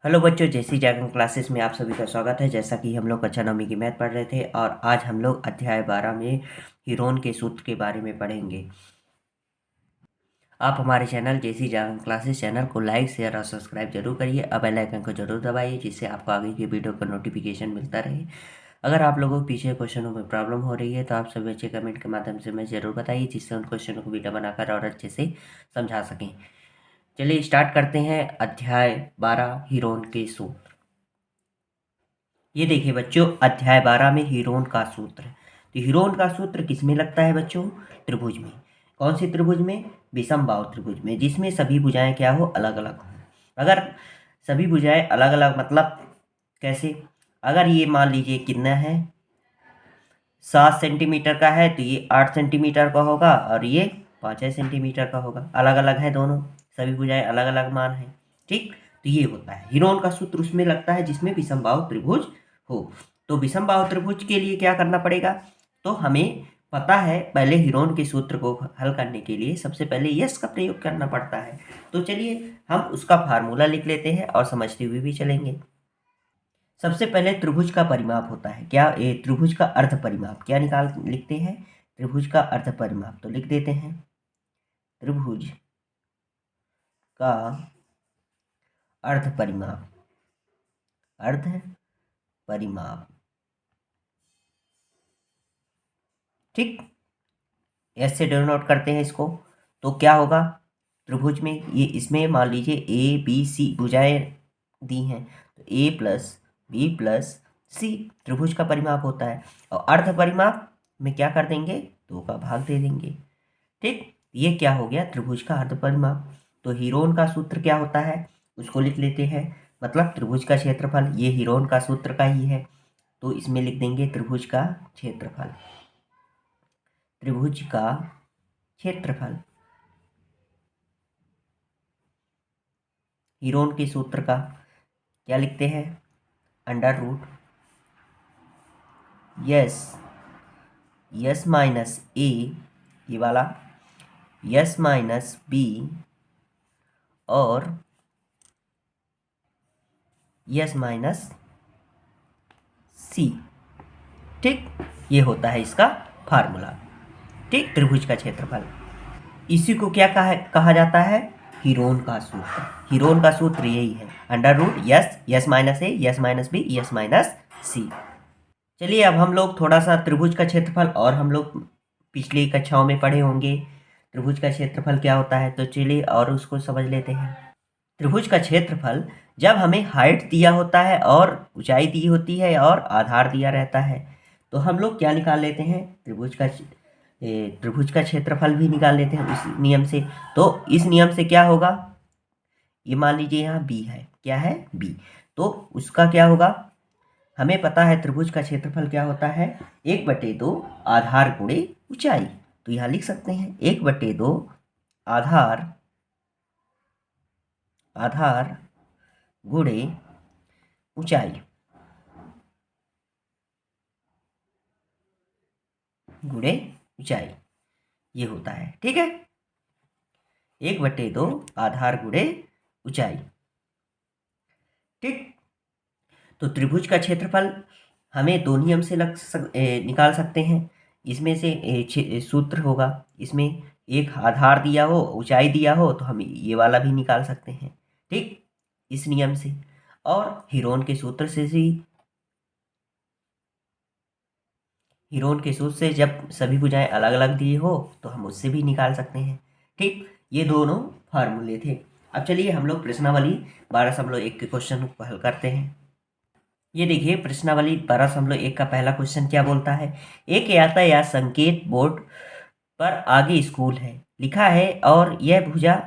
Hello बच्चों, जैसी जागरण classes में आप सभी का स्वागत है। जैसा कि हम लोग कक्षा 9वीं की मैथ पढ़ रहे थे और आज हम लोग अध्याय 12 में हीरोन के सूत्र के बारे में पढ़ेंगे। आप हमारे चैनल जैसी जागरण क्लासेस चैनल को लाइक, शेयर और सब्सक्राइब जरूर करिए और बेल आइकन को जरूर दबाइए, जिससे आपको आगे की वीडियो का नोटिफिकेशन मिलता रहे। अगर आप लोगों को पीछे क्वेश्चनों में प्रॉब्लम हो रही है तो आप सभी अच्छे कमेंट के माध्यम से हमें ज़रूर बताइए, जिससे उन क्वेश्चनों को वीडियो बनाकर और अच्छे से समझा सकें। चलिए स्टार्ट करते हैं। अध्याय 12 हीरोन के सूत्र। ये देखिए बच्चों, अध्याय 12 में हीरोन का सूत्र। तो हीरोन का सूत्र किस में लगता है बच्चों? त्रिभुज में। कौन सी त्रिभुज में? विषमबाहु त्रिभुज में, जिसमें सभी भुजाएं क्या हो? अलग अलग हो। अगर सभी भुजाएं अलग अलग मतलब कैसे? अगर ये मान लीजिए कितना है, 7 सेंटीमीटर का है तो ये 8 सेंटीमीटर का होगा और ये 5 सेंटीमीटर का होगा। अलग अलग है दोनों, सभी भुजाएं अलग अलग मान है। ठीक, तो ये होता है हीरोन का सूत्र। उसमें लगता है जिसमें विषमबाहु त्रिभुज हो। तो विषमबाहु त्रिभुज के लिए क्या करना पड़ेगा? तो हमें पता है, पहले हीरोन के सूत्र को हल करने के लिए सबसे पहले यस का प्रयोग करना पड़ता है। तो चलिए हम उसका फार्मूला लिख लेते हैं और समझते हुए भी चलेंगे। सबसे पहले त्रिभुज का परिमाप होता है क्या? ये त्रिभुज का अर्ध परिमाप क्या लिखते हैं? त्रिभुज का अर्ध परिमाप। तो लिख देते हैं त्रिभुज का अर्ध परिमाप। अर्ध परिमाप, ठीक। ऐसे डिनोट करते हैं इसको। तो क्या होगा त्रिभुज में? ये इसमें मान लीजिए ए बी सी भुजाएं दी हैं, तो ए प्लस बी प्लस सी त्रिभुज का परिमाप होता है। और अर्ध परिमाप में क्या कर देंगे? 2 का भाग दे देंगे। ठीक, ये क्या हो गया? त्रिभुज का अर्ध परिमाप। तो हीरोन का सूत्र क्या होता है उसको लिख लेते हैं, मतलब त्रिभुज का क्षेत्रफल। ये हीरोन का सूत्र का ही है, तो इसमें लिख देंगे त्रिभुज का क्षेत्रफल। त्रिभुज का क्षेत्रफल हीरोन के सूत्र का क्या लिखते हैं? Under root S, S minus A, ये वाला यस माइनस बी और यस माइनस सी। ठीक, ये होता है इसका फार्मूला। ठीक, त्रिभुज का क्षेत्रफल। इसी को क्या कहा जाता है? हीरोन का सूत्र। हीरोन का सूत्र यही है, under root S, S minus A, S minus B, S minus C. चलिए अब हम लोग थोड़ा सा त्रिभुज का क्षेत्रफल, और हम लोग पिछली कक्षाओं में पढ़े होंगे त्रिभुज का क्षेत्रफल क्या होता है, तो चलिए और उसको समझ लेते हैं। त्रिभुज का क्षेत्रफल जब हमें हाइट दिया होता है और ऊंचाई दी होती है और आधार दिया रहता है, तो हम लोग क्या निकाल लेते हैं? त्रिभुज का क्षेत्रफल भी निकाल लेते हैं उस नियम से। तो इस नियम से क्या होगा? ये मान लीजिए यहाँ बी है, क्या है? बी। तो उसका क्या होगा? हमें पता है त्रिभुज का क्षेत्रफल क्या होता है? 1/2 आधार गुणे ऊंचाई। तो यहाँ लिख सकते हैं 1/2 आधार, आधार गुणे ऊंचाई, गुणे ऊंचाई, ये होता है। ठीक है, 1/2 आधार गुणे ऊंचाई। ठीक, तो त्रिभुज का क्षेत्रफल हमें दो नियम से निकाल सकते हैं। इसमें से सूत्र होगा, इसमें एक आधार दिया हो, ऊंचाई दिया हो, तो हम ये वाला भी निकाल सकते हैं। ठीक, इस नियम से। और हीरोन के सूत्र से भी, हीरोन के सूत्र से जब सभी भुजाएं अलग अलग दी हो तो हम उससे भी निकाल सकते हैं। ठीक, ये दोनों फार्मूले थे। अब चलिए हम लोग प्रश्नावली 12.1 के क्वेश्चन को हल करते हैं। ये देखिए प्रश्नावली 12.1 का पहला क्वेश्चन क्या बोलता है? एक यातायात संकेत बोर्ड पर आगे स्कूल है लिखा है और यह भुजा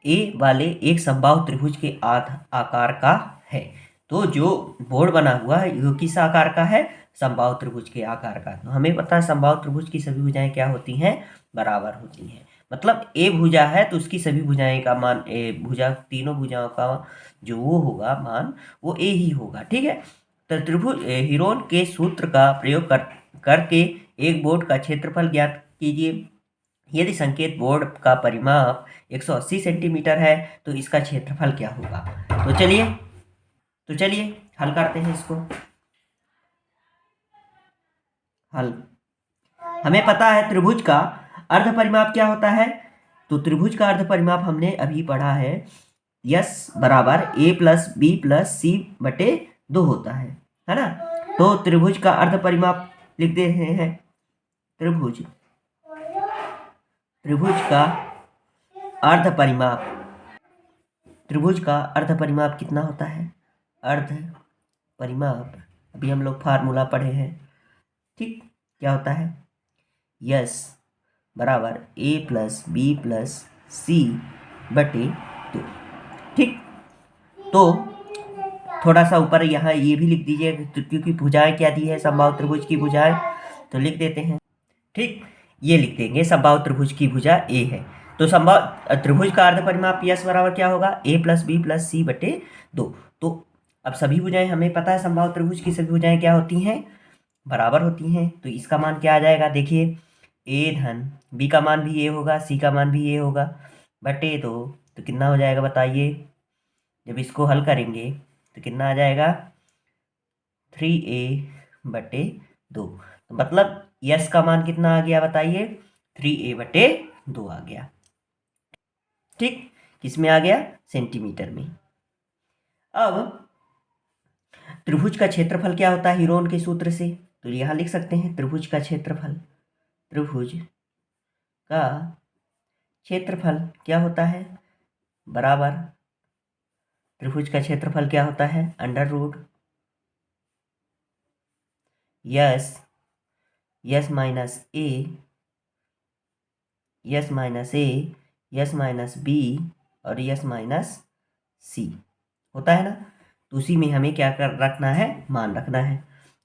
ए वाले एक समबाहु त्रिभुज के आकार का है। तो जो बोर्ड बना हुआ है वो किस आकार का है? समबाहु त्रिभुज के आकार का। तो हमें पता है समबाहु त्रिभुज की सभी भुजाएं क्या होती हैं? बराबर होती हैं। मतलब ए भुजा है तो उसकी सभी भुजाएं का मान, भुजा तीनों भुजाओं का जो वो होगा मान, वो ए ही होगा। ठीक है, तो त्रिभुज हीरोन के सूत्र का प्रयोग करके एक बोर्ड का क्षेत्रफल ज्ञात कीजिए। यदि संकेत बोर्ड का परिमाप 180 सेंटीमीटर है तो इसका क्षेत्रफल क्या होगा? तो चलिए तो चलिए हल करते हैं इसको। हल, हमें पता है त्रिभुज का अर्ध परिमाप क्या होता है। तो त्रिभुज का अर्ध परिमाप हमने अभी पढ़ा है, यस बराबर a प्लस बी प्लस सी बटे 2 होता है ना। तो त्रिभुज का अर्ध परिमाप लिख दे रहे हैं। त्रिभुज का अर्ध परिमाप, त्रिभुज का अर्ध परिमाप कितना होता है। अर्ध परिमाप अभी हम लोग फार्मूला पढ़े हैं, ठीक। क्या होता है, यस बराबर a प्लस बी प्लस सी बटे 2, ठीक। तो थोड़ा सा ऊपर यहाँ ये भी लिख दीजिए, क्योंकि भुजाएं क्या दी है, समबाहु त्रिभुज की भुजाएं, तो लिख देते हैं, ठीक। ये लिख देंगे समबाहु त्रिभुज की भुजा ए है। तो समबाहु त्रिभुज का अर्ध परिमाप यस बराबर क्या होगा, a प्लस बी प्लस सी बटे 2। तो अब सभी भुजाएं हमें पता है, समबाहु त्रिभुज की सभी भुजाएं क्या होती हैं, बराबर होती हैं। तो इसका मान क्या आ जाएगा, देखिए a धन b का मान भी a होगा, c का मान भी a होगा, बटे 2। तो कितना हो जाएगा बताइए, जब इसको हल करेंगे तो कितना आ जाएगा, 3a बटे 2। तो मतलब यस का मान कितना आ गया बताइए, 3a बटे 2 आ गया, ठीक। किसमें आ गया, सेंटीमीटर में। अब त्रिभुज का क्षेत्रफल क्या होता है हीरोन के सूत्र से, तो यहां लिख सकते हैं त्रिभुज का क्षेत्रफल। त्रिभुज का क्षेत्रफल क्या होता है, बराबर त्रिभुज का क्षेत्रफल क्या होता है, under root S, S minus A, S minus A, S minus B और यस माइनस सी होता है ना। तो उसी में हमें क्या कर रखना है, मान रखना है।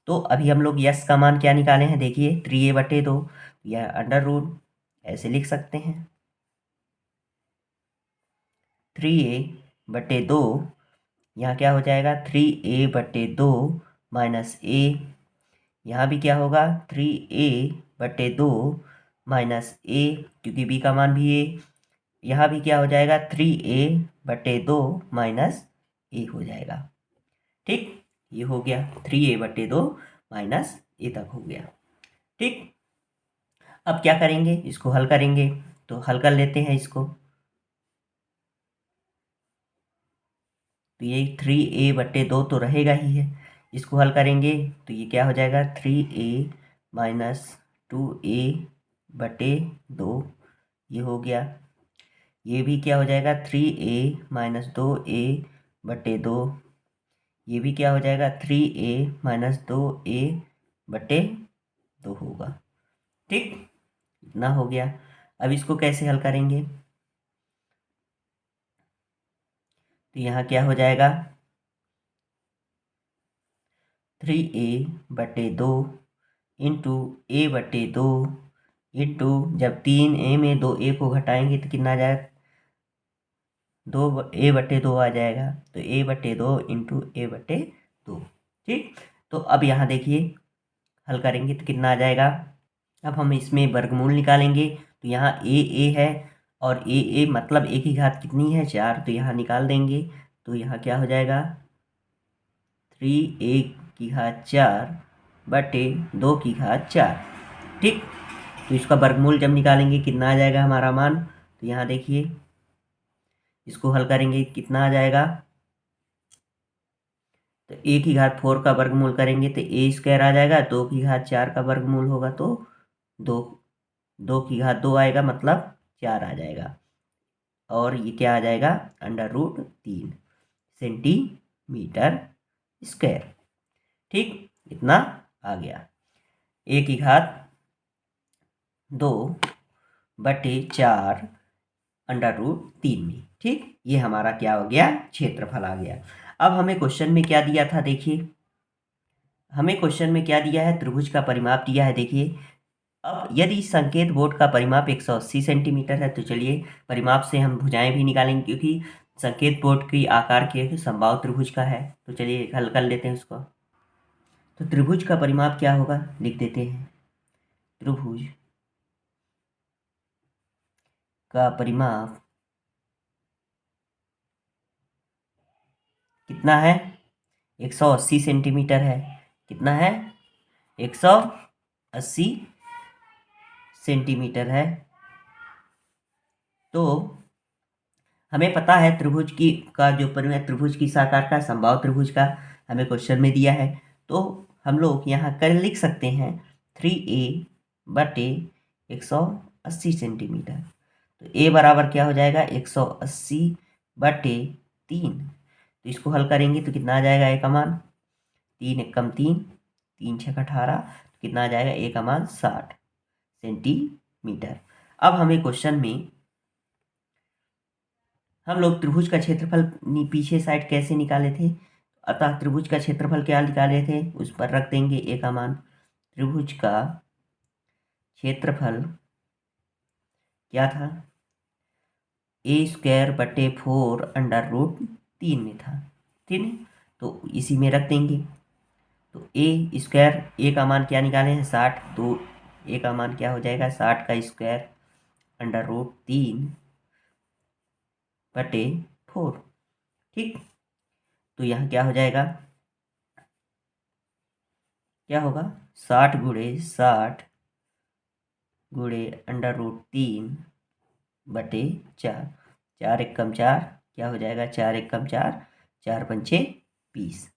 तो अभी हम लोग यस का मान क्या निकाले हैं, देखिए 3a बटे 2, या अंडर रूट ऐसे लिख सकते हैं, 3a बटे 2, यहाँ क्या हो जाएगा 3a बटे 2 माइनस ए, यहाँ भी क्या होगा 3a बटे 2 माइनस ए, क्योंकि b का मान भी a, यहाँ भी क्या हो जाएगा 3a बटे 2 माइनस ए हो जाएगा, ठीक। ये हो गया 3a बटे 2 माइनस ए तक हो गया, ठीक। अब क्या करेंगे, इसको हल करेंगे, तो हल कर लेते हैं इसको। तो ये 3a बटे 2 तो रहेगा ही है, इसको हल करेंगे तो ये क्या हो जाएगा 3a माइनस 2a बटे 2, ये हो गया। ये भी क्या हो जाएगा 3a माइनस 2a बटे 2, ये भी क्या हो जाएगा 3a माइनस 2a बटे 2 होगा, ठीक। इतना हो गया। अब इसको कैसे हल करेंगे, तो यहाँ क्या हो जाएगा 3a बटे 2 इंटू ए बटे 2 इंटू, जब 3a में 2a को घटाएंगे तो कितना आ जाएगा, 2a बटे 2 आ जाएगा। तो a बटे 2 इंटू ए बटे 2, ठीक। तो अब यहाँ देखिए हल करेंगे तो कितना आ जाएगा, अब हम इसमें वर्गमूल निकालेंगे। तो यहाँ a है और a मतलब a की घात कितनी है 4, तो यहाँ निकाल देंगे। तो यहाँ क्या हो जाएगा 3a की घात 4 बटे 2 की घात 4, ठीक। तो इसका वर्गमूल जब निकालेंगे कितना आ जाएगा हमारा मान, तो यहाँ देखिए इसको हल करेंगे कितना आ जाएगा, तो a की घात 4 का वर्गमूल करेंगे तो a स्क्वायर आ जाएगा, 2 की घात 4 का वर्गमूल होगा तो 2, 2 की घात 2 आएगा मतलब 4 आ जाएगा, और ये क्या आ जाएगा अंडर रूट 3 सेंटीमीटर स्क्वायर, ठीक। इतना आ गया, a की घात 2 बटे 4 अंडर रूट 3 में, ठीक। ये हमारा क्या हो गया, क्षेत्रफल आ गया। अब हमें क्वेश्चन में क्या दिया था, देखिए हमें क्वेश्चन में क्या दिया है, त्रिभुज का परिमाप दिया है, देखिए। अब यदि संकेत बोर्ड का परिमाप 180 सेंटीमीटर है, तो चलिए परिमाप से हम भुजाएं भी निकालेंगे, क्योंकि संकेत बोर्ड की आकार के समबाहु त्रिभुज का है। तो चलिए हल कर लेते हैं उसको। तो त्रिभुज का परिमाप क्या होगा, लिख देते हैं, त्रिभुज का परिमाप कितना है 180 सेंटीमीटर है। कितना है? 180 सेंटीमीटर है। तो हमें पता है त्रिभुज की का जो परिमाप त्रिभुज की आकार का समबाहु त्रिभुज का हमें क्वेश्चन में दिया है। तो हम लोग यहाँ कर लिख सकते हैं 3a बटे 180 सेंटीमीटर। तो a बराबर क्या हो जाएगा? 180 बटे 3। तो इसको हल करेंगे तो कितना आ जाएगा? a का मान 3 एकम 3, 3 छक 18, कितना आ जाएगा? a का मान 60 सेंटीमीटर। अब हमें क्वेश्चन में हम लोग त्रिभुज का क्षेत्रफल पीछे साइड कैसे निकाले थे? अतः त्रिभुज का क्षेत्रफल क्या निकाले थे उस पर रख देंगे a का मान। त्रिभुज का क्षेत्रफल क्या था? a² बटे 4 अंडर रूट 3 में था। ठीक है, तो इसी में रख देंगे। तो a², a का मान क्या निकाले हैं? 60। तो a का मान क्या हो जाएगा? 60 का स्क्वायर अंडर रूट 3 बटे 4। ठीक, तो यहाँ क्या हो जाएगा? क्या होगा? 60 गुणे 60 गुणे अंडर रूट 3 बटे 4। 4 एकम 4, क्या हो जाएगा? 4 एकम 4, 4 पंचे 20।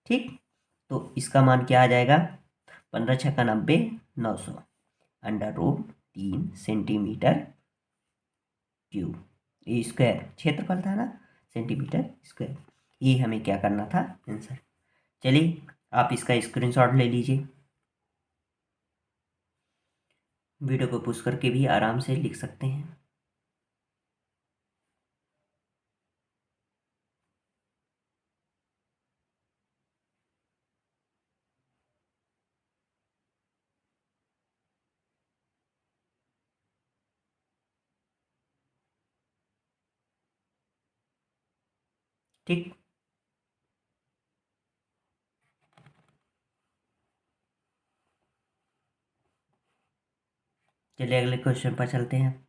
ठीक, तो इसका मान क्या आ जाएगा? 15 छक्का 90, 900 अंडर रूट 3 सेंटीमीटर क्यूब। ये स्क्वायर क्षेत्रफल था ना, सेंटीमीटर स्क्वायर। ये हमें क्या करना था? आंसर। चलिए आप इसका स्क्रीनशॉट ले लीजिए। वीडियो को पुश करके भी आराम से लिख सकते हैं। ठीक, चलिए अगले क्वेश्चन पर चलते हैं।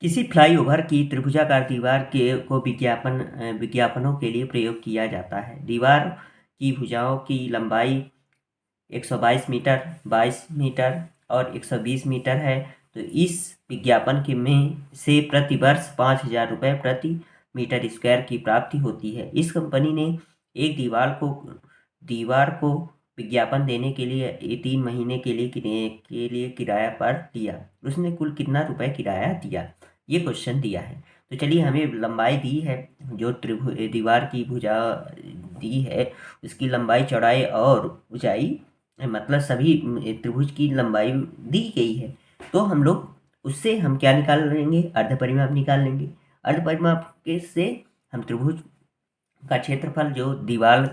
किसी फ्लाईओवर की त्रिभुजाकार दीवार के को विज्ञापनों के लिए प्रयोग किया जाता है। दीवार की भुजाओं की लंबाई 122 मीटर, 22 मीटर और 120 मीटर है। तो इस विज्ञापन के में से प्रति वर्ष 5,000 रुपये प्रति मीटर स्क्वायर की प्राप्ति होती है। इस कंपनी ने एक दीवार को विज्ञापन देने के लिए 3 महीने के लिए किराया पर लिया। उसने कुल कितना रुपए किराया दिया? ये क्वेश्चन दिया है। तो चलिए, हमें लंबाई दी है, जो दीवार की भुजा दी है उसकी लंबाई, चौड़ाई और ऊंचाई, मतलब सभी त्रिभुज की लंबाई दी गई है। तो हम लोग उससे हम क्या निकाल लेंगे? अर्ध परिमाप निकाल लेंगे। अर्ध परिमाप के से हम त्रिभुज का क्षेत्रफल, जो दीवार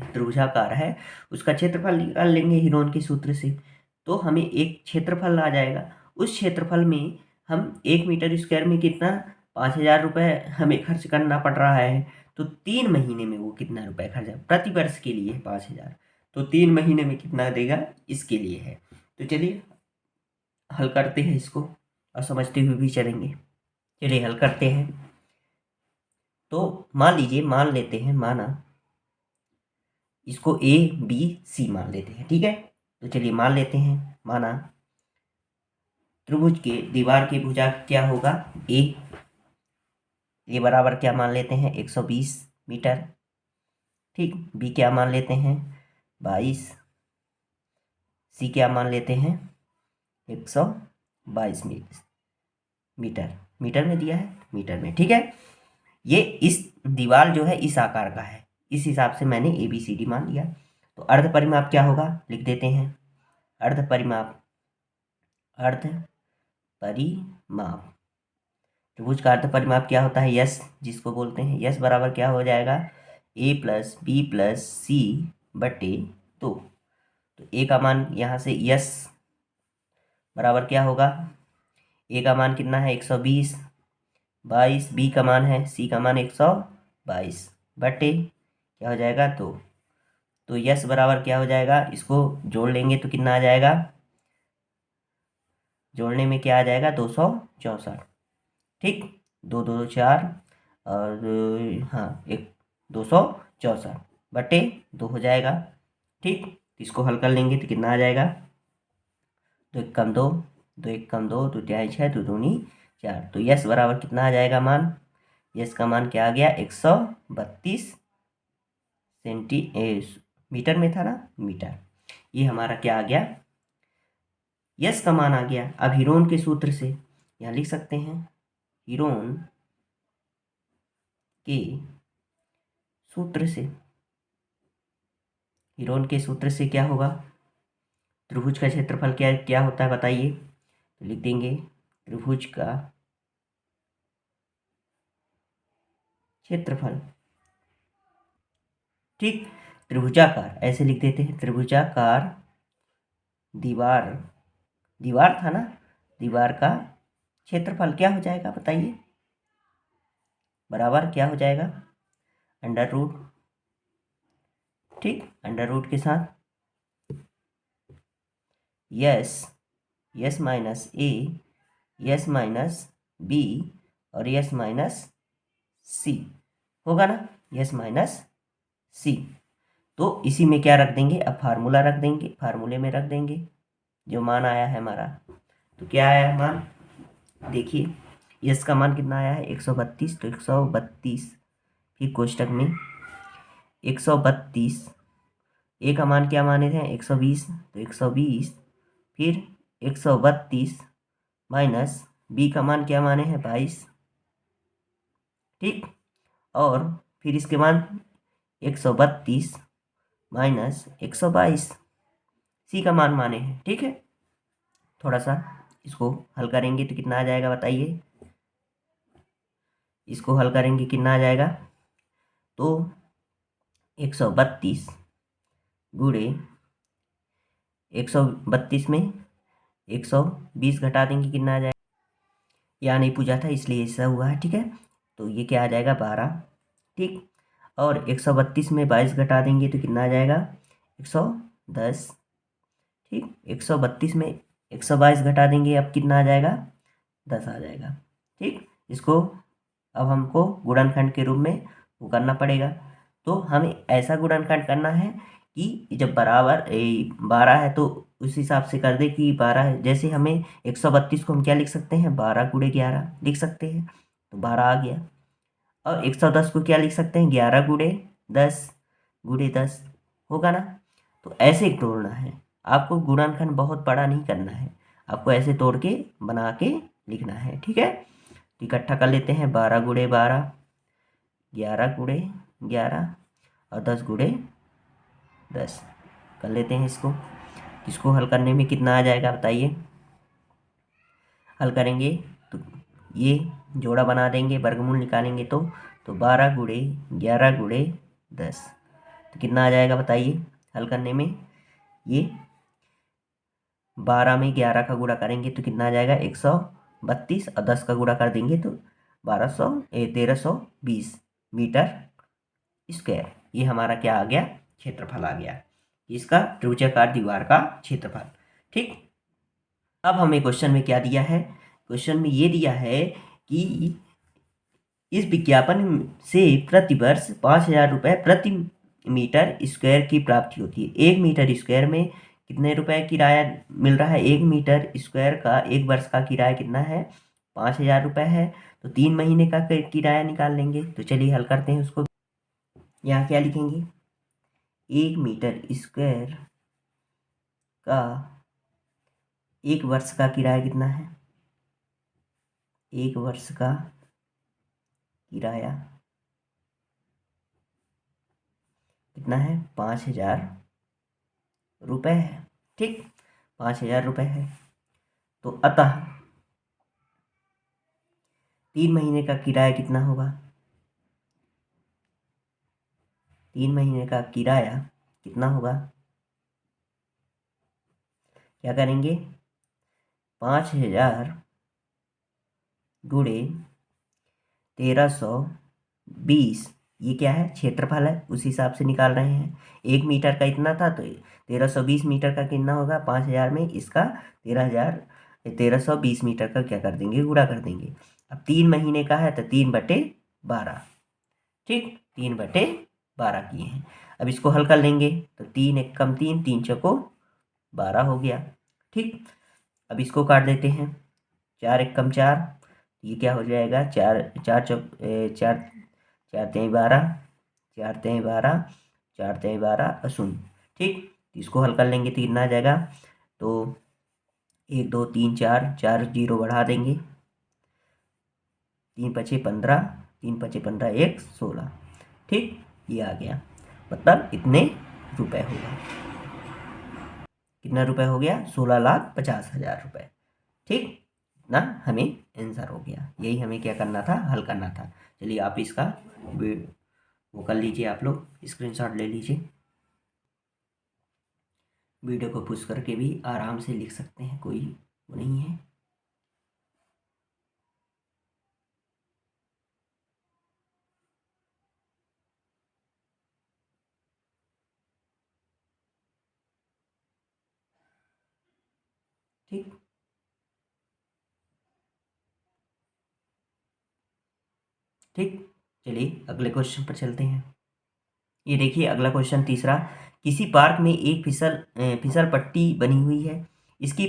त्रिभुजाकार है उसका क्षेत्रफल निकाल लेंगे हिरोन के सूत्र से। तो हमें एक क्षेत्रफल आ जाएगा। उस क्षेत्रफल में हम 1 मीटर स्क्वायर में कितना 5,000 रुपये हमें खर्च करना पड़ रहा है। तो 3 महीने में वो कितना रुपए खर्च है? प्रति वर्ष के लिए 5,000, तो 3 महीने में कितना देगा? इसके लिए है। तो चलिए हल करते हैं इसको, और समझते हुए भी चलेंगे। चलिए हल करते हैं। तो मान लीजिए, मान लेते हैं, माना इसको ए बी सी मान लेते हैं। ठीक है, तो चलिए मान लेते हैं, माना त्रिभुज के दीवार की भुजा क्या होगा? ए बराबर क्या मान लेते हैं? 120 मीटर। ठीक, बी क्या मान लेते हैं? 22। सी क्या मान लेते हैं? 122 मीटर। मीटर में दिया है, मीटर में। ठीक है, ये इस दीवार जो है इस आकार का है, इस हिसाब से मैंने ए बी सी डी मान लिया। तो अर्ध परिमाप क्या होगा? लिख देते हैं। अर्ध परिमाप त्रिभुज का अर्ध परिमाप क्या होता है? यस, जिसको बोलते हैं यस, बराबर क्या हो जाएगा? ए प्लस बी प्लस सी बटे 2। तो ए का मान यहाँ से यस बराबर क्या होगा? ए का मान कितना है? 120, 22, बी का मान है, सी का मान 122 बटे क्या हो जाएगा? 2। तो यस बराबर क्या हो जाएगा? इसको जोड़ लेंगे तो कितना आ जाएगा? जोड़ने में क्या आ जाएगा? 264। ठीक, 2 2 4 और हाँ, 264 64 बटे 2 हो जाएगा। ठीक, इसको हल कर लेंगे तो कितना आ जाएगा, 2 एक कम 2, 2 एक कम 2, 2 तिहाई 6, 2 दूनी 4। तो यस बराबर कितना आ जाएगा मान, यस का मान क्या आ गया, 132 मीटर में था ना, मीटर। ये हमारा क्या आ गया, यस का मान आ गया। अब हीरोन के सूत्र से यहाँ लिख सकते हैं, हीरोन के सूत्र से, हीरोन के सूत्र से क्या होगा, त्रिभुज का क्षेत्रफल क्या क्या होता है बताइए। तो लिख देंगे त्रिभुज का क्षेत्रफल। ठीक, त्रिभुजाकार ऐसे लिख देते हैं, त्रिभुजाकार दीवार, दीवार था ना, दीवार का क्षेत्रफल क्या हो जाएगा बताइए, बराबर क्या हो जाएगा, अंडर रूट। ठीक, अंडर रूट के साथ yes, S minus A, S minus B और यस माइनस सी होगा ना, यस माइनस सी। तो इसी में क्या रख देंगे, अब फार्मूला रख देंगे, फार्मूले में रख देंगे जो मान आया है हमारा। तो क्या आया है मान, देखिए यस का मान कितना आया है 132, तो 132 फिर कोष्टक में 132, ए का मान क्या माने थे 120, तो 120 फिर 132 माइनस बी का मान क्या माने हैं 22। ठीक, और फिर इसके बाद 132 माइनस 122 सी का मान माने हैं। ठीक है, थोड़ा सा इसको हल करेंगे तो कितना आ जाएगा बताइए, इसको हल करेंगे कितना आ जाएगा, तो 132 गुणे 132 में 120 घटा देंगे कितना आ जाएगा, यहाँ नहीं पूछा था इसलिए ऐसा हुआ है। ठीक है, तो ये क्या आ जाएगा 12। ठीक, और 132 में 22 घटा देंगे तो कितना आ जाएगा 110। ठीक, 132 में 122 घटा देंगे अब कितना आ जाएगा 10 आ जाएगा। ठीक, इसको अब हमको गुणनखंड के रूप में वो करना पड़ेगा। तो हमें ऐसा गुणनखंड करना है कि जब बराबर 12 है तो उस हिसाब से कर दे कि 12 है, जैसे हमें 132 को हम क्या लिख सकते हैं 12 गुणे 11 लिख सकते हैं, तो 12 आ गया। और 110 को क्या लिख सकते हैं 11 गुणे 10 होगा ना। तो ऐसे तोड़ना है आपको, गुणनखंड बहुत बड़ा नहीं करना है आपको, ऐसे तोड़ के बना के लिखना है। ठीक है, इकट्ठा कर लेते हैं 12 गुणे 12, 11 गुणे 11 और 10 गुणे 10 कर लेते हैं इसको हल करने में कितना आ जाएगा बताइए, हल करेंगे तो ये जोड़ा बना देंगे, वर्गमूल निकालेंगे तो 12 गुणे 11 गुणे 10 तो कितना आ जाएगा बताइए, हल करने में ये 12 में 11 का गुणा करेंगे तो कितना आ जाएगा 132 और 10 का गुणा कर देंगे तो 1320 मीटर स्क्वायर। ये हमारा क्या आ गया, क्षेत्रफल आ गया, इसका त्रिभुजाकार दीवार का क्षेत्रफल। ठीक, अब हमें क्वेश्चन में क्या दिया है, क्वेश्चन में ये दिया है कि इस विज्ञापन से प्रतिवर्ष 5,000 रुपये प्रति मीटर स्क्वायर की प्राप्ति होती है। 1 मीटर स्क्वायर में कितने रुपए किराया मिल रहा है, 1 मीटर स्क्वायर का 1 वर्ष का किराया कितना है 5,000 रुपये है। तो 3 महीने का किराया निकाल लेंगे। तो चलिए हल करते हैं उसको। यहाँ क्या लिखेंगे, 1 मीटर स्क्वायर का 1 वर्ष का किराया कितना है, 1 वर्ष का किराया कितना है 5,000 रुपये है। ठीक, 5,000 रुपये है। तो अतः 3 महीने का किराया कितना होगा, 3 महीने का किराया कितना होगा, क्या करेंगे 5,000 गुणे 1320, ये क्या है क्षेत्रफल है उस हिसाब से निकाल रहे हैं। 1 मीटर का इतना था तो 1320 मीटर का कितना होगा 5,000 में इसका 1320 मीटर का क्या कर देंगे गुणा कर देंगे। अब 3 महीने का है तो 3/12। ठीक, 3/12 12 किए हैं। अब इसको हल कर लेंगे तो 3 एक कम 3, 3 चौको 12 हो गया। ठीक, अब इसको काट देते हैं, 4 एक कम 4, ये क्या हो जाएगा, 4 4 चौक 4 4 तेई 12, 4 तेई 12, 4 तेई 12 शून्य। ठीक, इसको हल कर लेंगे तो कितना आ जाएगा, तो 1 2 3 4, 4 जीरो बढ़ा देंगे, 3 पचे 15, 3 पचे 15 1 16। ठीक, ये आ गया, मतलब इतने रुपए होगा। कितना रुपए हो गया, 16,50,000 रुपए। ठीक ना, हमें आंसर हो गया। यही हमें क्या करना था, हल करना था। चलिए आप इसका वो कर लीजिए, आप लोग स्क्रीनशॉट ले लीजिए। वीडियो को पुश करके भी आराम से लिख सकते हैं, कोई वो नहीं है। ठीक, ठीक, चलिए अगले क्वेश्चन पर चलते हैं। ये देखिए अगला क्वेश्चन तीसरा, किसी पार्क में एक फिसल पट्टी बनी हुई है। इसकी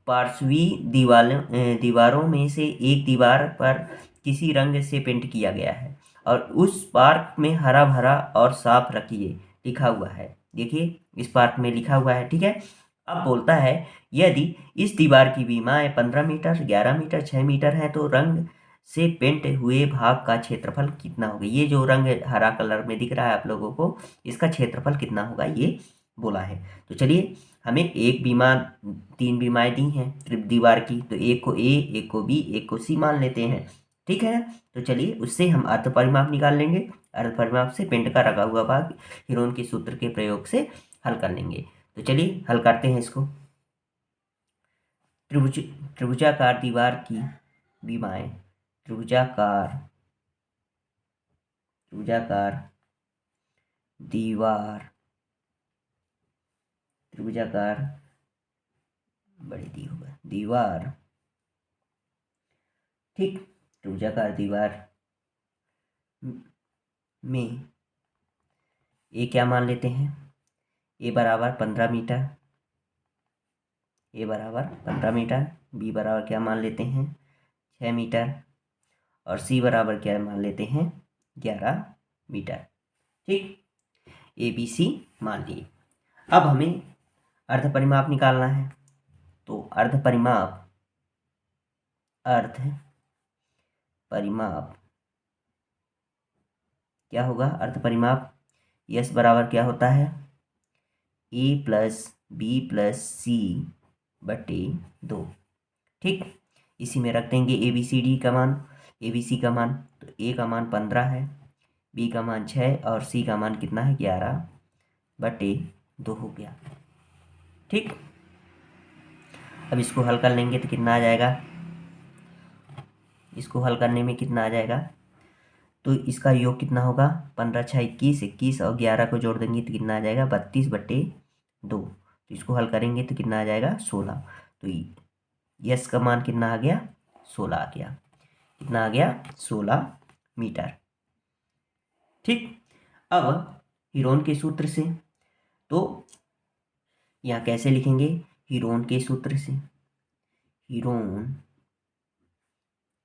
पार्श्वी दीवारों में से एक दीवार पर किसी रंग से पेंट किया गया है और उस पार्क में हरा भरा और साफ रखिए लिखा हुआ है। देखिए इस पार्क में लिखा हुआ है, ठीक है। अब बोलता है यदि इस दीवार की विमाएं 15 मीटर, 11 मीटर, 6 मीटर है तो रंग से पेंट हुए भाग का क्षेत्रफल कितना होगा। ये जो रंग हरा कलर में दिख रहा है आप लोगों को, इसका क्षेत्रफल कितना होगा ये बोला है। तो चलिए हमें एक बीमा 3 बीमाएं दी हैं दीवार की, तो एक को ए, एक को बी, एक को सी मान लेते हैं। ठीक है, तो चलिए उससे हम अर्ध परिमाप निकाल लेंगे। अर्ध परिमाप से पेंट का रखा हुआ भाग हीरोन के सूत्र के प्रयोग से हल कर लेंगे। तो चलिए हल करते हैं इसको। त्रिभुजाकार दीवार की बीमाएं, त्रिभुजाकार दीवार, त्रिभुजाकार बड़ी दी होगा दीवार। ठीक, त्रिभुजाकार दीवार में ए क्या मान लेते हैं, ए बराबर 15 मीटर, ए बराबर 15 मीटर, बी बराबर क्या मान लेते हैं 6 मीटर और सी बराबर क्या मान लेते हैं 11 मीटर। ठीक, ए बी सी मान लिए। अब हमें अर्ध परिमाप निकालना है, तो अर्ध परिमाप क्या होगा, अर्ध परिमाप यस बराबर क्या होता है ए प्लस बी प्लस सी बटे 2। ठीक, इसी में रख देंगे ए बी सी डी का मान, ए बी सी का मान, तो ए का मान 15 है, बी का मान 6 और सी का मान कितना है 11/2 हो गया। ठीक, अब इसको हल कर लेंगे तो कितना आ जाएगा, इसको हल करने में कितना आ जाएगा, तो इसका योग कितना होगा 15 6 21, 21 और 11 को जोड़ देंगे तो कितना आ जाएगा 32/2। तो इसको हल करेंगे तो कितना आ जाएगा 16। तो यस का मान कितना आ गया 16 आ गया, कितना आ गया 16 मीटर। ठीक, अब हीरोन के सूत्र से, तो यहाँ कैसे लिखेंगे, हीरोन के सूत्र से, हीरोन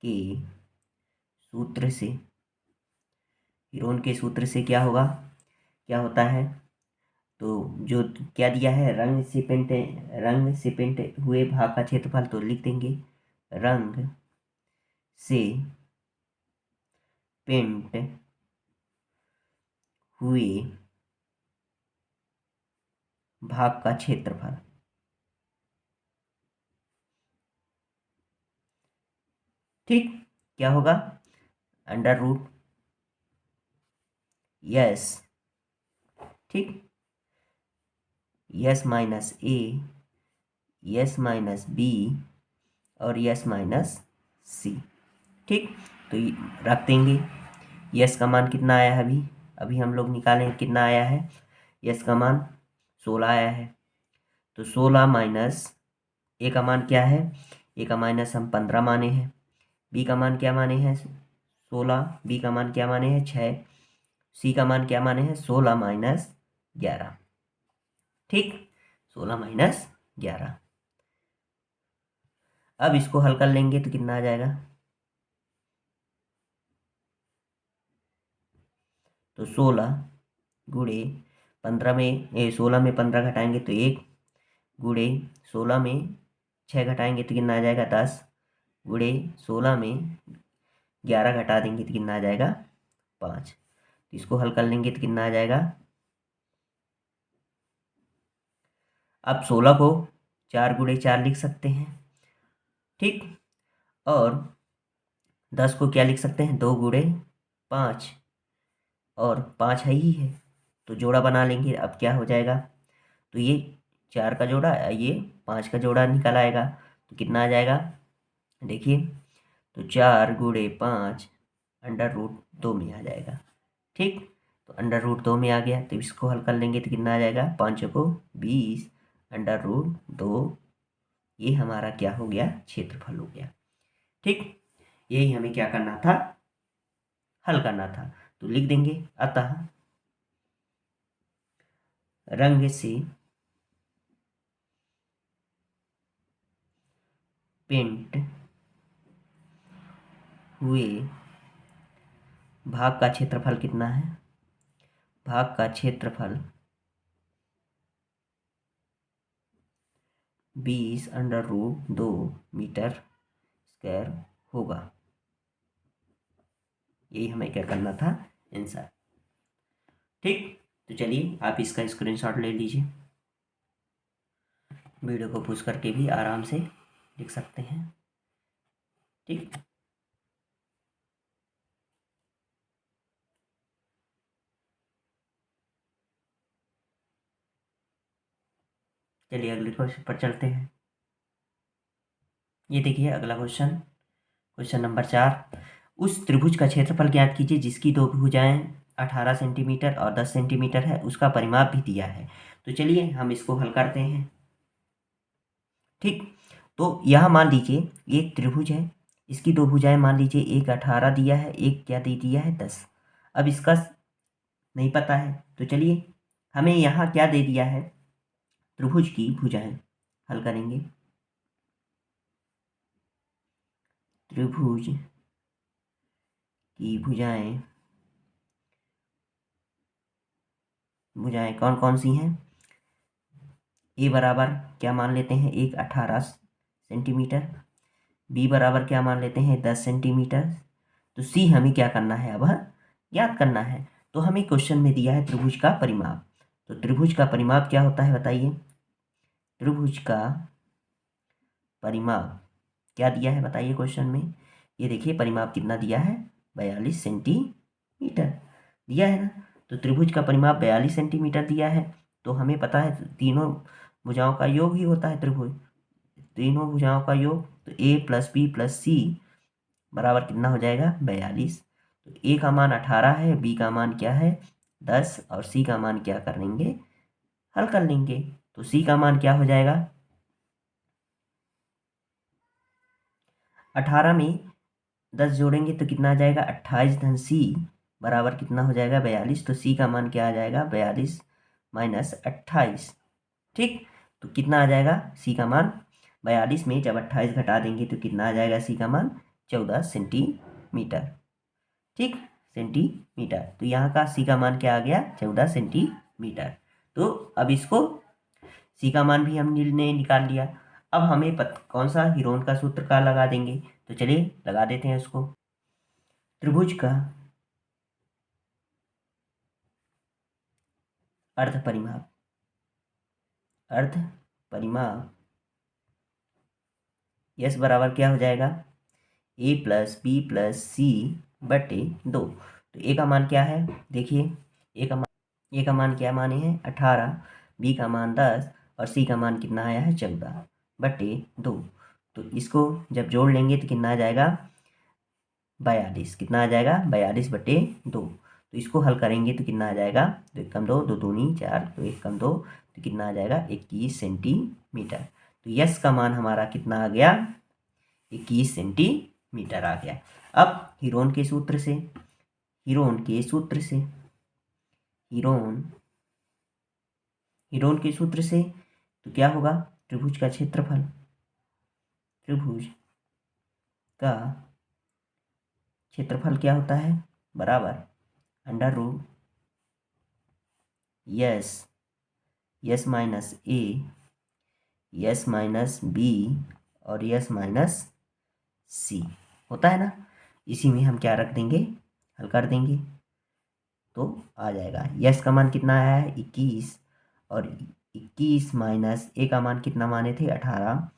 के सूत्र से, हीरोन के सूत्र से क्या होगा, क्या होता है, तो जो क्या दिया है रंग से पेंट हुए भाग का क्षेत्रफल, तो लिख देंगे रंग से पेंट हुए भाग का क्षेत्रफल। ठीक, क्या होगा अंडर रूट यस, ठीक, yes minus A, S minus B और यस माइनस सी। ठीक, तो रख देंगे, यस का मान कितना आया है, अभी हम लोग निकालें कितना आया है, यस का मान 16 आया है, तो 16 माइनस ए का मान क्या है, ए का माइनस हम 15 माने हैं, बी का मान क्या माने हैं 16, बी का मान क्या माने हैं 6, सी का मान क्या माने हैं 16 माइनस 11। ठीक, 16 माइनस 11। अब इसको हल कर लेंगे तो कितना आ जाएगा, तो 16 गुणे 15 में 16 में 15 घटाएंगे तो 1, गुणे 16 में 6 घटाएंगे तो कितना आ जाएगा 10, गुणे 16 में 11 घटा देंगे तो कितना आ जाएगा 5। तो इसको हल कर लेंगे तो कितना आ जाएगा, अब 16 को 4 गुणे 4 लिख सकते हैं। ठीक, और 10 को क्या लिख सकते हैं 2 गुणे 5, और 5 है ही है तो जोड़ा बना लेंगे। अब क्या हो जाएगा, तो ये 4 का जोड़ा, ये 5 का जोड़ा निकल आएगा तो कितना आ जाएगा, देखिए, तो 4 गुणे 5 √2 में आ जाएगा। ठीक, तो √2 में आ गया तो इसको हल कर लेंगे तो कितना आ जाएगा, 5 को 20 √2, ये हमारा क्या हो गया, क्षेत्रफल हो गया। ठीक, यही हमें क्या करना था, हल करना था। तो लिख देंगे, अतः रंग से पेंट हुए भाग का क्षेत्रफल कितना है, भाग का क्षेत्रफल 20 √2 मीटर स्क्वायर होगा। यही हमें क्या करना था, आंसर। ठीक, तो चलिए आप इसका स्क्रीनशॉट ले लीजिए, वीडियो को पुश करके भी आराम से लिख सकते हैं। ठीक, चलिए अगले क्वेश्चन पर चलते हैं। ये देखिए अगला क्वेश्चन, क्वेश्चन नंबर 4, उस त्रिभुज का क्षेत्रफल ज्ञात कीजिए जिसकी दो भुजाएं 18 सेंटीमीटर और 10 सेंटीमीटर है, उसका परिमाप भी दिया है। तो चलिए हम इसको हल करते हैं। ठीक, तो यह मान लीजिए एक त्रिभुज है, इसकी दो भुजाएं मान लीजिए, एक 18 दिया है, एक क्या दे दिया है 10। अब इसका नहीं पता है तो चलिए हमें यहाँ क्या दे दिया है, त्रिभुज की भुजाएं हल करेंगे। त्रिभुज की भुजाएं, भुजाएं कौन कौन सी हैं, ए बराबर क्या मान लेते हैं, एक 18 सेंटीमीटर, बी बराबर क्या मान लेते हैं 10 सेंटीमीटर, तो सी हमें क्या करना है, अब ज्ञात करना है। तो हमें क्वेश्चन में दिया है त्रिभुज का परिमाप, तो त्रिभुज का परिमाप क्या होता है बताइए, त्रिभुज का परिमाप क्या दिया है बताइए क्वेश्चन में। ये देखिए परिमाप कितना दिया है, 42 सेंटीमीटर दिया है ना। तो त्रिभुज का परिमाप 42 सेंटीमीटर दिया है, तो हमें पता है तीनों भुजाओं का योग ही होता है त्रिभुज, तीनों भुजाओं का योग, तो a + b + c बराबर कितना हो जाएगा 42। तो a का मान 18 है, b का मान क्या है 10, और c का मान क्या कर लेंगे, हल कर लेंगे। तो c का मान क्या हो जाएगा, 18 में 10 जोड़ेंगे तो कितना आ जाएगा 28 धन c बराबर कितना हो जाएगा 42। तो c का मान क्या आ जाएगा 42 माइनस 28। ठीक, तो कितना आ जाएगा c का मान, 42 में जब 28 घटा देंगे तो कितना आ जाएगा c का मान 14 सेंटीमीटर। ठीक, सेंटीमीटर, तो यहाँ का c का मान क्या आ गया 14 सेंटीमीटर। तो अब इसको c का मान भी हमने निकाल लिया। अब हमें कौन सा हीरोन का सूत्र का लगा देंगे, तो चलिए लगा देते हैं उसको। त्रिभुज का अर्ध परिमाप, अर्ध परिमाप यस बराबर क्या हो जाएगा, a + b + c बटे 2। तो a का मान क्या है, देखिए a का मान क्या माने हैं 18, b का मान 10 और c का मान कितना आया है 14 बटे 2। तो इसको जब जोड़ लेंगे तो कितना आ जाएगा 42, कितना आ जाएगा 42 बटे 2। तो इसको हल करेंगे तो कितना आ जाएगा, 2 × 2 2 दूनी 4, तो 1 × 2 तो कितना आ जाएगा 21 सेंटीमीटर। तो यस का मान हमारा कितना आ गया 21 सेंटीमीटर आ गया। अब हीरोन के सूत्र से, हीरोन के सूत्र से हीरोन, हीरोन के सूत्र से तो क्या होगा, त्रिभुज का क्षेत्रफल, त्रिभुज का क्षेत्रफल क्या होता है, बराबर under root S, S minus A, S minus B और यस माइनस सी होता है ना। इसी में हम क्या रख देंगे, हल कर देंगे तो आ जाएगा। यस का मान कितना आया है 21, और 21 माइनस ए का मान कितना माने थे 18,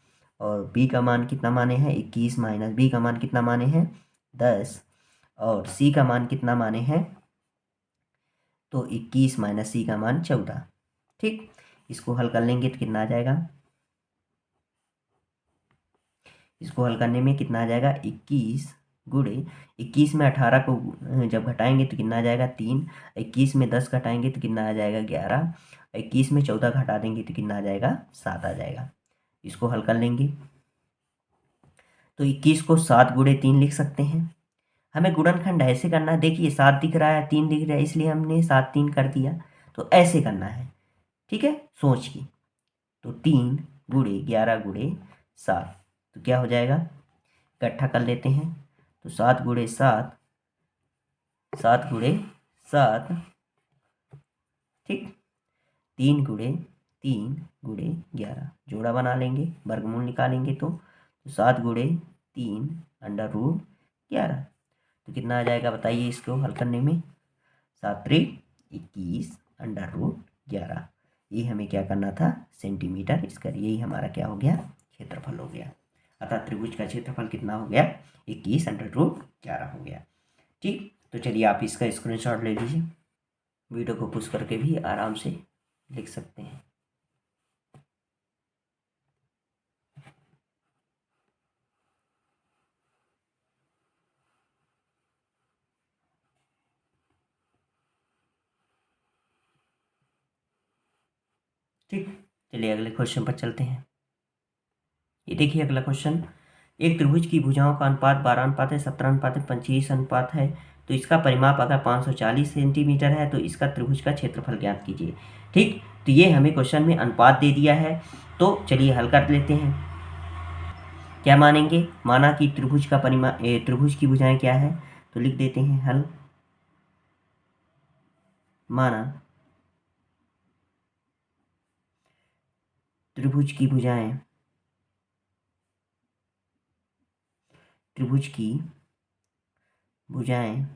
और बी का मान कितना माने हैं 21 माइनस बी का मान कितना माने हैं 10, और सी का मान कितना माने हैं, तो 21 माइनस सी का मान 14। ठीक, इसको हल कर लेंगे तो कितना आ जाएगा, इसको हल करने में कितना आ जाएगा 21 गुणे 21 में 18 को जब घटाएंगे तो कितना आ जाएगा 3, 21 में 10 घटाएंगे तो कितना आ जाएगा 11, 21 में 14 घटा देंगे तो कितना आ जाएगा 7 आ जाएगा। इसको हल कर लेंगे तो 21 को 7 गुणे 3 लिख सकते हैं। हमें गुणनखंड ऐसे करना है, देखिए 7 दिख रहा है 3 दिख रहा है इसलिए हमने 7 3 कर दिया, तो ऐसे करना है, ठीक है सोच के। तो 3 गुणे 11 गुणे 7 तो क्या हो जाएगा, इकट्ठा कर लेते हैं तो 7 गुणे 7, 7 गुणे 7, ठीक, 3 गुणे 3 गुणे 11, जोड़ा बना लेंगे, वर्गमूल निकालेंगे तो 7 गुणे 3 अंडर रूट 11, तो कितना आ जाएगा बताइए इसको हल करने में, 7 त्रिक 21 अंडर रूट 11। ये हमें क्या करना था सेंटीमीटर, इसका यही हमारा क्या हो गया क्षेत्रफल हो गया। अतः त्रिभुज का क्षेत्रफल कितना हो गया 21 अंडर रूट 11 हो गया। ठीक, तो चलिए आप इसका स्क्रीनशॉट ले लीजिए, वीडियो को पुश करके भी आराम से लिख सकते हैं। ठीक, चलिए अगले क्वेश्चन पर चलते हैं। ये देखिए अगला क्वेश्चन, एक त्रिभुज की भुजाओं का अनुपात 12 अनुपात है 17 अनुपात है 25 अनुपात है, तो इसका परिमाप अगर 540 सेंटीमीटर है तो इसका त्रिभुज का क्षेत्रफल ज्ञात कीजिए। ठीक, तो ये हमें क्वेश्चन में अनुपात दे दिया है, तो चलिए हल कर लेते हैं। क्या मानेंगे, माना कि त्रिभुज का परिमाप, त्रिभुज की भुजाएं क्या है, तो लिख देते हैं हल, माना त्रिभुज की भुजाएं, त्रिभुज की भुजाएं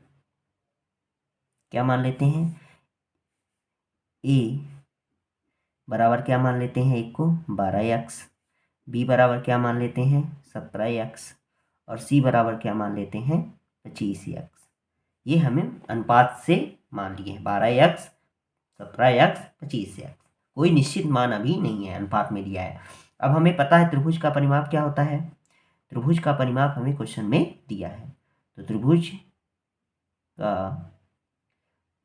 क्या मान लेते हैं, ए बराबर क्या मान लेते हैं, एक को 12x, बी बराबर क्या मान लेते हैं 17x, और सी बराबर क्या मान लेते हैं 25x। ये हमें अनुपात से मान लिए हैं 12x 17x 25x, कोई निश्चित मान अभी नहीं है, अनुपात में दिया है। अब हमें पता है त्रिभुज का परिमाप क्या होता है, त्रिभुज का परिमाप हमें क्वेश्चन में दिया है, तो त्रिभुज का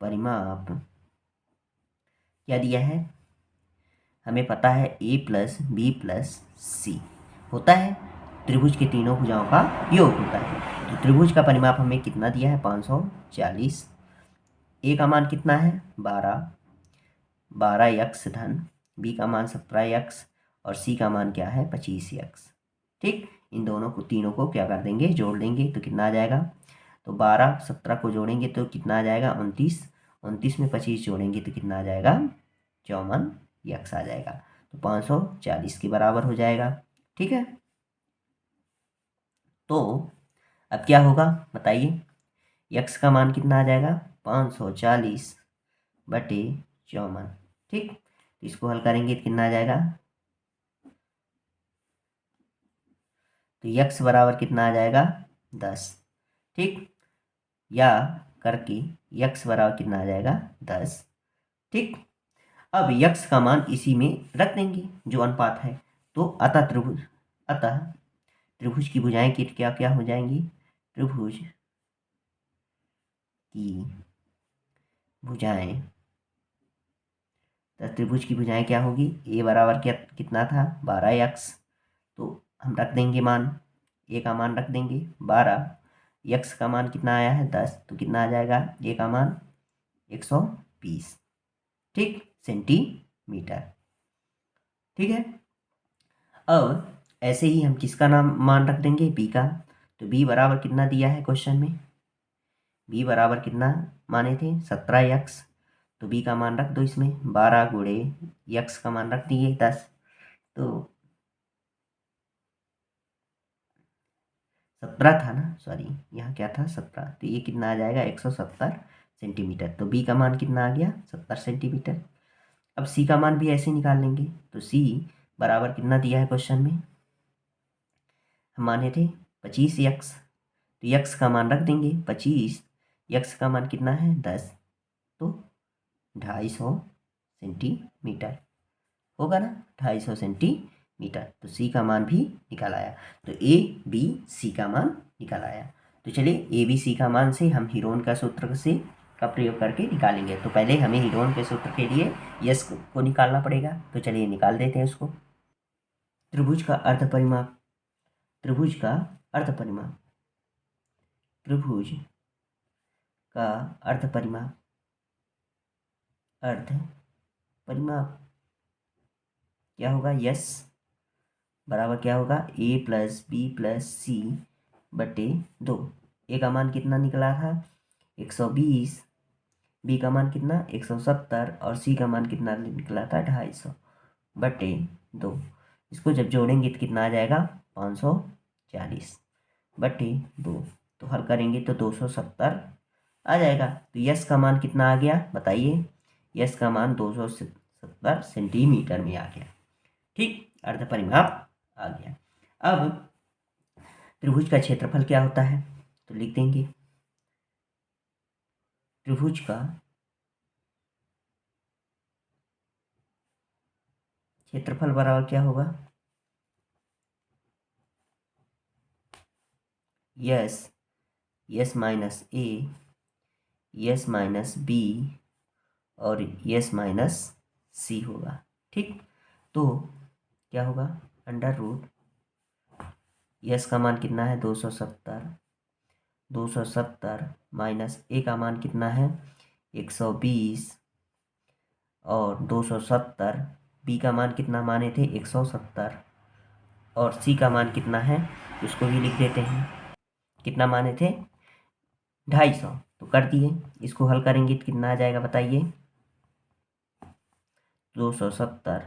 परिमाप क्या दिया है, हमें पता है a प्लस बी प्लस सी होता है, त्रिभुज के तीनों भुजाओं का योग होता है। तो त्रिभुज का परिमाप हमें कितना दिया है 540, a का मान कितना है 12x धन, b का मान 17x, और c का मान क्या है 25x। ठीक, इन दोनों को तीनों को क्या कर देंगे, जोड़ देंगे तो कितना आ जाएगा, तो 12 17 को जोड़ेंगे तो कितना आ जाएगा 29, 29 में 25 जोड़ेंगे तो कितना आ जाएगा 54x आ जाएगा, तो 540 के बराबर हो जाएगा। ठीक है, तो अब क्या होगा बताइए, x का मान कितना आ जाएगा 540 बटे 54। ठीक, तो इसको हल करेंगे तो कितना आ जाएगा, तो x बराबर कितना आ जाएगा 10। ठीक, या करके x बराबर कितना आ जाएगा 10। ठीक, अब x का मान इसी में रख देंगे जो अनुपात है, तो अतः त्रिभुज की भुजाएं की क्या क्या हो जाएंगी, त्रिभुज की भुजाएं, तो त्रिभुज की भुजाएं क्या होगी, a बराबर क्या कितना था 12x, तो हम रख देंगे मान, a का मान रख देंगे 12, x का मान कितना आया है 10, तो कितना आ जाएगा a का मान 110। 20, ठीक, सेंटीमीटर। ठीक है। अब ऐसे ही हम किसका नाम मान रख देंगे, बी का। तो बी बराबर कितना दिया है क्वेश्चन में, बी बराबर कितना माने थे, 17x। तो बी का मान रख दो इसमें, 12 गुणे यक्स का मान रख दिए 10। तो 17 था ना, सॉरी यहाँ क्या था 17, तो ये कितना आ जाएगा 170 सेंटीमीटर। तो बी का मान कितना आ गया 70 सेंटीमीटर। अब सी का मान भी ऐसे निकाल लेंगे। तो सी बराबर कितना दिया है क्वेश्चन में, हम माने थे 25x। तो यक्स का मान रख देंगे 25, यक्स का मान कितना है 10, तो 250 सेंटीमीटर होगा ना, 250 सेंटीमीटर। तो सी का मान भी निकल आया। तो ए बी सी का मान निकल आया। तो चलिए ए बी सी का मान से हम हीरोन का सूत्र से का प्रयोग करके निकालेंगे। तो पहले हमें हीरोन के सूत्र के लिए यस को निकालना पड़ेगा। तो चलिए निकाल देते हैं उसको। त्रिभुज का अर्ध परिमाप, त्रिभुज का अर्ध परिमाप, त्रिभुज का अर्ध परिमाप, अर्ध परिमाप क्या होगा, यस बराबर क्या होगा, ए प्लस बी प्लस सी बटे 2। ए का मान कितना निकला था 120, बी का मान कितना 170 और सी का मान कितना निकला था 250 बटे 2। इसको जब जोड़ेंगे तो कितना आ जाएगा 540 बटे 2। तो हल करेंगे तो 270 आ जाएगा। तो यस का मान कितना आ गया बताइए, यस का मान 270 सेंटीमीटर में आ गया। ठीक, अर्ध परिमाप आ गया। अब त्रिभुज का क्षेत्रफल क्या होता है, तो लिख देंगे त्रिभुज का क्षेत्रफल बराबर क्या होगा, yes, S minus A, S minus B और यस माइनस सी होगा। ठीक, तो क्या होगा अंडर रूट, यस का मान कितना है 270, 270 माइनस ए का मान कितना है 120 और 270, बी का मान कितना माने थे 170 और सी का मान कितना है उसको भी लिख देते हैं, कितना माने थे 250। तो कर दिए, इसको हल करेंगे तो कितना आ जाएगा बताइए 270।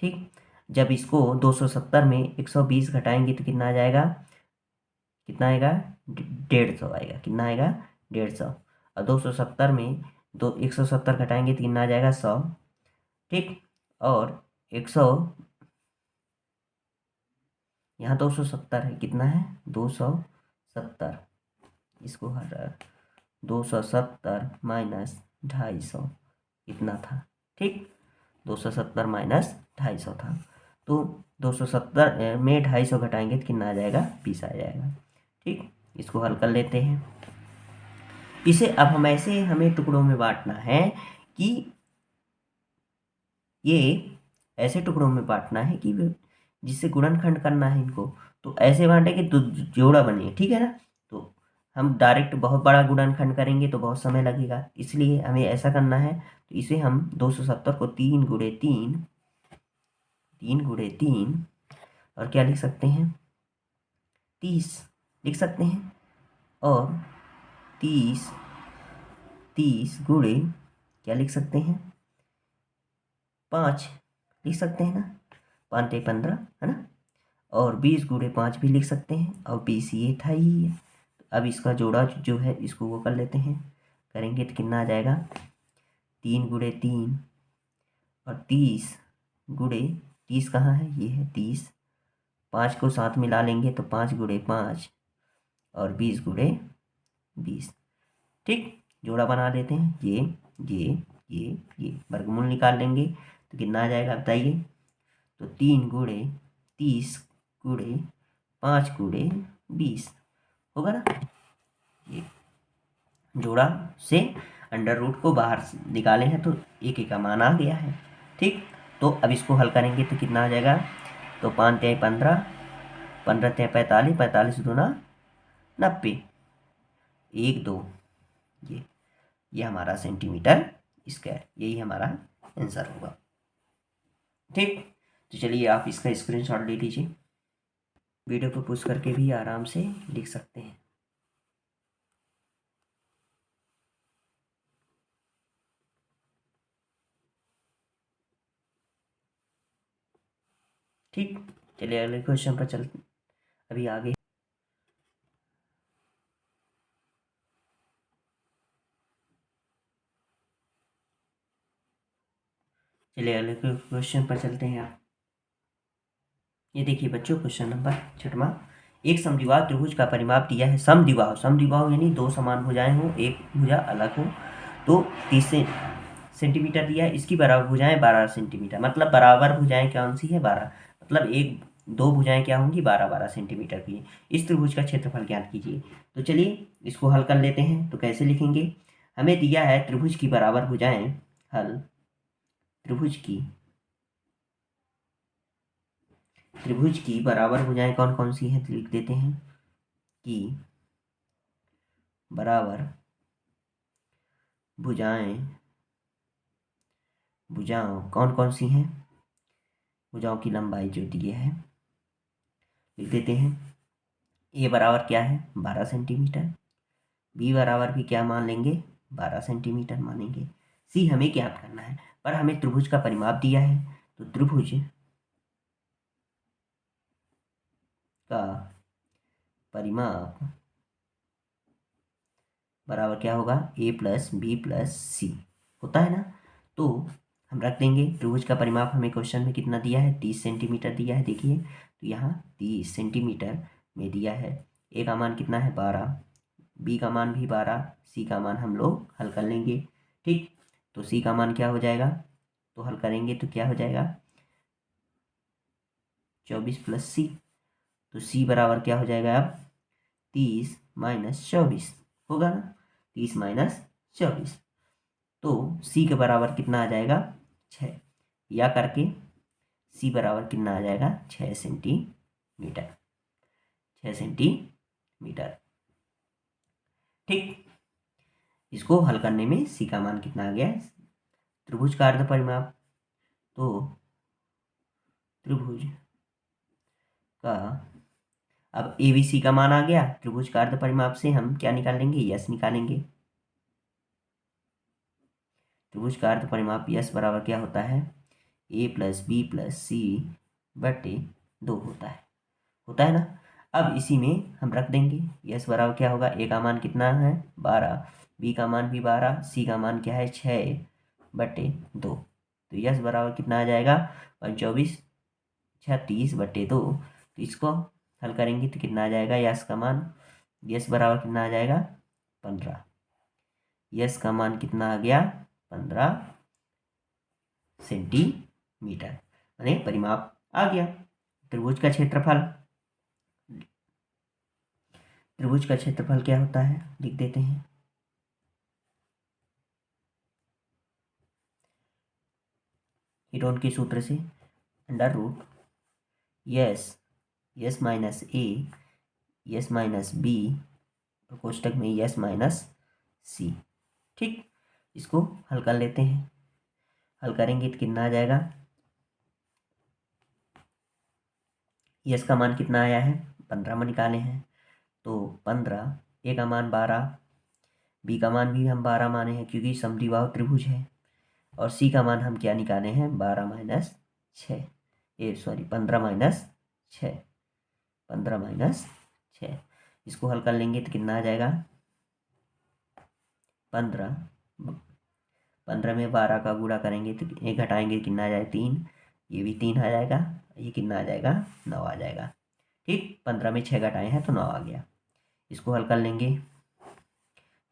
ठीक, जब इसको 270 में 120 घटाएंगे तो कितना आ जाएगा, कितना आएगा 150 आएगा, कितना आएगा 150। और 270 में 170 घटाएंगे तो कितना आ जाएगा 100। ठीक, और 100 यहाँ 270 है, कितना है 270, इसको हटा 270 माइनस 250 इतना था। ठीक, 270 माइनस 250 था। तो 270 में 250 घटाएंगे तो कितना आ जाएगा 20 आ जाएगा। ठीक, इसको हल कर लेते हैं। इसे अब हम ऐसे हमें टुकड़ों में बांटना है कि ये ऐसे टुकड़ों में बांटना है कि जिससे गुणनखंड करना है इनको। तो ऐसे बांटे कि जोड़ा बने, ठीक है ना। तो हम डायरेक्ट बहुत बड़ा गुणनखंड करेंगे तो बहुत समय लगेगा, इसलिए हमें ऐसा करना है। तो इसे हम 270 को 3 गुणे 3, 3 गुणे 3 और क्या लिख सकते हैं 30 लिख सकते हैं। और 30 30 गुणे क्या लिख सकते हैं 5 लिख सकते हैं ना, 5 ते 15 है ना। और 20 गुणे 5 भी लिख सकते हैं, और 20 ये था ही है। अब इसका जोड़ा जो है इसको वो कर लेते हैं, करेंगे तो कितना आ जाएगा 3 गुणे 3 और 30 गुणे 30 कहाँ है, ये है 30, 5 को साथ मिला लेंगे तो 5 गुणे 5 और 20 गुणे 20। ठीक, जोड़ा बना लेते हैं, ये वर्गमूल निकाल लेंगे तो कितना आ जाएगा बताइए। तो 3 गुणे 30 गुणे 5 गुणे 20 होगा ना। ये जोड़ा से अंडर रूट को बाहर निकाले हैं तो एक का मान आ गया है। ठीक, तो अब इसको हल करेंगे तो कितना आ जाएगा। तो 5 तिहाई 15, 15 तिहाई 45, 45 दूना 90, 1 2 ये ये हमारा सेंटीमीटर स्क्वायर, यही हमारा आंसर होगा। ठीक, तो चलिए आप इसका स्क्रीनशॉट ले लीजिए, वीडियो को पुश करके भी आराम से लिख सकते हैं। ठीक, चलिए अगले क्वेश्चन पर चलते अभी आगे। चलिए अगले क्वेश्चन पर चलते हैं आप। ये देखिए बच्चों, क्वेश्चन नंबर 6वां, एक समद्विबाहु त्रिभुज का परिमाप दिया है। समद्विबाहु, समद्विबाहु यानी दो समान भुजाएं हो, एक भुजा अलग हो, तो 30 सेंटीमीटर दिया है। इसकी बराबर भुजाएं 12 सेंटीमीटर, मतलब बराबर भुजाएं कौन सी है, 12, मतलब एक दो भुजाएं क्या होंगी, 12 सेंटीमीटर की। इस त्रिभुज का क्षेत्रफल ज्ञात कीजिए। तो चलिए इसको हल कर लेते हैं। तो कैसे लिखेंगे, हमें दिया है त्रिभुज की बराबर भुजाएं, हल त्रिभुज की बराबर भुजाएं कौन कौन सी हैं, तो लिख देते हैं कि बराबर भुजाओं कौन कौन सी हैं, भुजाओं की लंबाई जो दिए है लिख देते हैं। ए बराबर क्या है, 12 सेंटीमीटर, बी बराबर भी क्या मान लेंगे, 12 सेंटीमीटर मानेंगे। सी हमें ज्ञात करना है, पर हमें त्रिभुज का परिमाप दिया है, तो त्रिभुज का परिमाप बराबर क्या होगा, ए प्लस बी प्लस सी होता है ना। तो हम रख देंगे त्रिभुज का परिमाप हमें क्वेश्चन में कितना दिया है, 30 सेंटीमीटर दिया है। देखिए तो यहाँ 30 सेंटीमीटर में दिया है। ए का मान कितना है, 12, बी का मान भी 12, सी का मान हम लोग हल कर लेंगे। ठीक, तो सी का मान क्या हो जाएगा, तो हल करेंगे तो क्या हो जाएगा, 24 प्लस सी। तो सी बराबर क्या हो जाएगा अब, 30 माइनस 24 होगा ना, 30 माइनस 24। तो सी के बराबर कितना आ जाएगा, 6, या करके सी बराबर कितना आ जाएगा, 6 सेंटीमीटर, 6 सेंटीमीटर। ठीक, इसको हल करने में सी का मान कितना आ गया, त्रिभुज का अर्ध परिमाप, तो त्रिभुज का अब ए बी सी का मान आ गया, त्रिभुज का अर्ध परिमाप से हम क्या निकालेंगे, यस निकालेंगे। त्रिभुज का अर्ध परिमाप यस बराबर क्या होता है, ए प्लस बी प्लस सी बटे 2 होता है ना। अब इसी में हम रख देंगे, यस बराबर क्या होगा, ए का मान कितना है, 12, बी का मान भी 12, सी का मान क्या है, 6 बटे 2। तो यस बराबर कितना आ जाएगा, 24, 36 बटे 2। तो इसको हल करेंगे तो कितना आ जाएगा, यस का मान, यस बराबर कितना आ जाएगा, 15। यस का मान कितना आ गया, 15 सेंटीमीटर, यानी परिमाप आ गया। त्रिभुज का क्षेत्रफल क्या होता है, लिख देते हैं। हीरोन के सूत्र से under root yes minus A, S minus B, और कोष्टक में यस माइनस सी। ठीक, इसको हल कर लेते हैं। हल करेंगे तो कितना आ जाएगा, यस का मान कितना आया है, 15 में निकाले हैं, तो 15, ए का मान 12, बी का मान भी हम 12 माने हैं क्योंकि समद्विबाहु त्रिभुज है, और सी का मान हम क्या निकाले हैं, 12 माइनस 6, 15 माइनस 6, 15 माइनस 6। इसको हल कर लेंगे तो कितना आ जाएगा, 15 में 12 का गुणा करेंगे तो एक घटाएंगे कितना आ जाएगा, 3, ये भी 3 आ जाएगा, ये कितना आ जाएगा, 9 आ जाएगा। ठीक, 15 में 6 घटाए हैं तो 9 आ गया। इसको हल कर लेंगे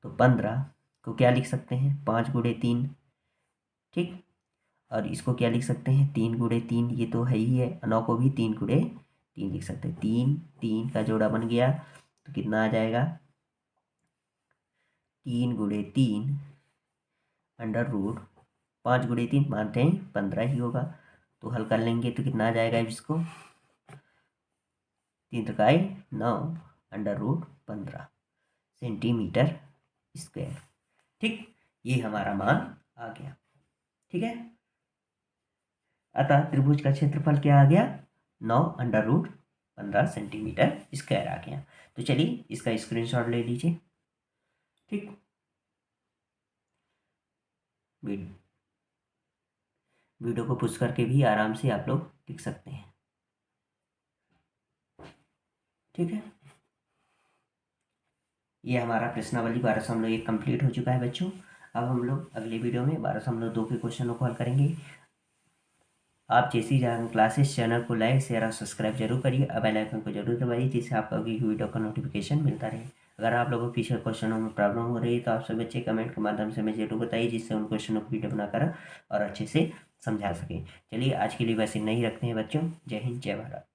तो 15 को क्या लिख सकते हैं, 5 गुणे 3। ठीक, और इसको क्या लिख सकते हैं, 3 गुणे 3, ये तो है ही है। 9 को भी 3 गुणे 3 लिख सकते हैं। 3 3 का जोड़ा बन गया तो कितना आ जाएगा, 3 गुणे 3 अंडर रूट 5 गुणे 3 मानते हैं 15 ही होगा। तो हल कर लेंगे तो कितना आ जाएगा, इसको 3 त्रिकाई 9 अंडर रूट 15 सेंटीमीटर स्क्वायर। ठीक, ये हमारा मान आ गया। ठीक है, अतः त्रिभुज का क्षेत्रफल क्या आ गया, 9√15 सेंटीमीटर स्क्वायर आ गया। तो चलिए इसका स्क्रीनशॉट ले लीजिए। ठीक, वीडियो को पुश करके भी आराम से आप लोग लिख सकते हैं। ठीक है, ये हमारा प्रश्नावली 12.1 कंप्लीट हो चुका है बच्चों। अब हम लोग अगले वीडियो में 12.2 के क्वेश्चनों को हल करेंगे। आप जैसी क्लासेस चैनल को लाइक शेयर और सब्सक्राइब जरूर करिए, और बेल आइकन को जरूर दबाइए, जिससे आपको अगली वीडियो का नोटिफिकेशन मिलता रहे। अगर आप लोगों को पीछे क्वेश्चनों में प्रॉब्लम हो रही है तो आप सब बच्चे कमेंट के माध्यम से मुझे जरूर बताइए, जिससे उन क्वेश्चनों को वीडियो बनाकर और अच्छे से समझा सकें। चलिए आज के लिए बस इतना ही रखते हैं बच्चों। जय हिंद, जय भारत।